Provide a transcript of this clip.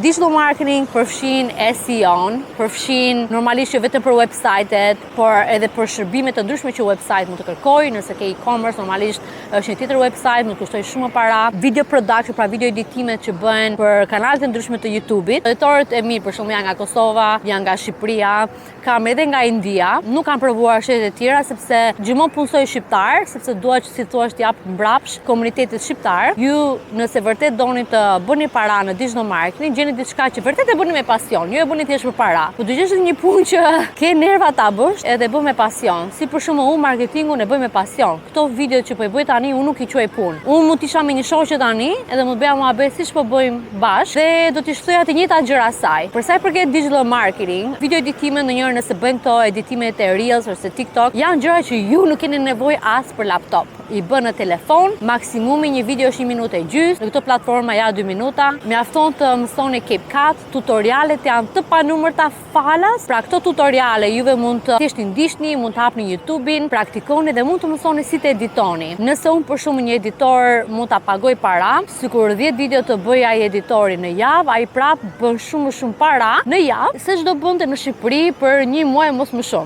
digital marketing përfshin SEO-n, përfshin normalisht jo vetëm për website-et, por edhe për shërbime të ndryshme që website mund të kërkojë, nëse ke e-commerce normalisht është një tjetër website, mund të kushtoj shumë para. Video production, pra video editimet që bëhen për kanalet e ndryshme të YouTube-it. Editorët e mirë, për shembull, janë nga Kosova, janë nga Shqipëria, kam edhe nga India. Nuk kam provuar shtetet e tjera sepse gjithmonë punësoj shqiptar, sepse dua që si thua të jap mbrapsht komunitetit shqiptar. Ju nëse vërtet doni të bëni para në digital marketing, gjeni diçka që vërtet e bëni me pasion, jo e bëni thjesht për para. Po dëgjosh një punë që ke nerva ta bësh, edhe bëj me pasion. Si për shembull unë marketingun e bëj me pasion. Këto video që po i bëj tani unë nuk i quaj punë. Unë mund të isha me një shoqe tani, edhe mund të bëja muhabet siç po bëjmë bashkë dhe do t'i shtoja të njëjta gjëra saj. Për sa i përket digital marketing, video editime ndonjëherë nëse bëjnë këto editimet e Reels ose TikTok, janë gjëra që ju nuk keni nevojë as për laptop. I bën në telefon, maksimumi një video është 1 minutë e gjysmë, në këto platforma ja 2 minuta. Mjafton të mësoni CapCut, tutorialet janë të panumërta falas. Pra këto tutoriale juve mund të thjesht i ndiqni, mund të hapni YouTube-in, praktikoni dhe mund të mësoni si të editoni. Nëse unë për shkak një editor mund ta pagoj para, sikur 10 video të bëj ai editori në javë, ai prap bën shumë para në javë se ç'do bënte në Shqipëri për 1 muaj mos më shumë.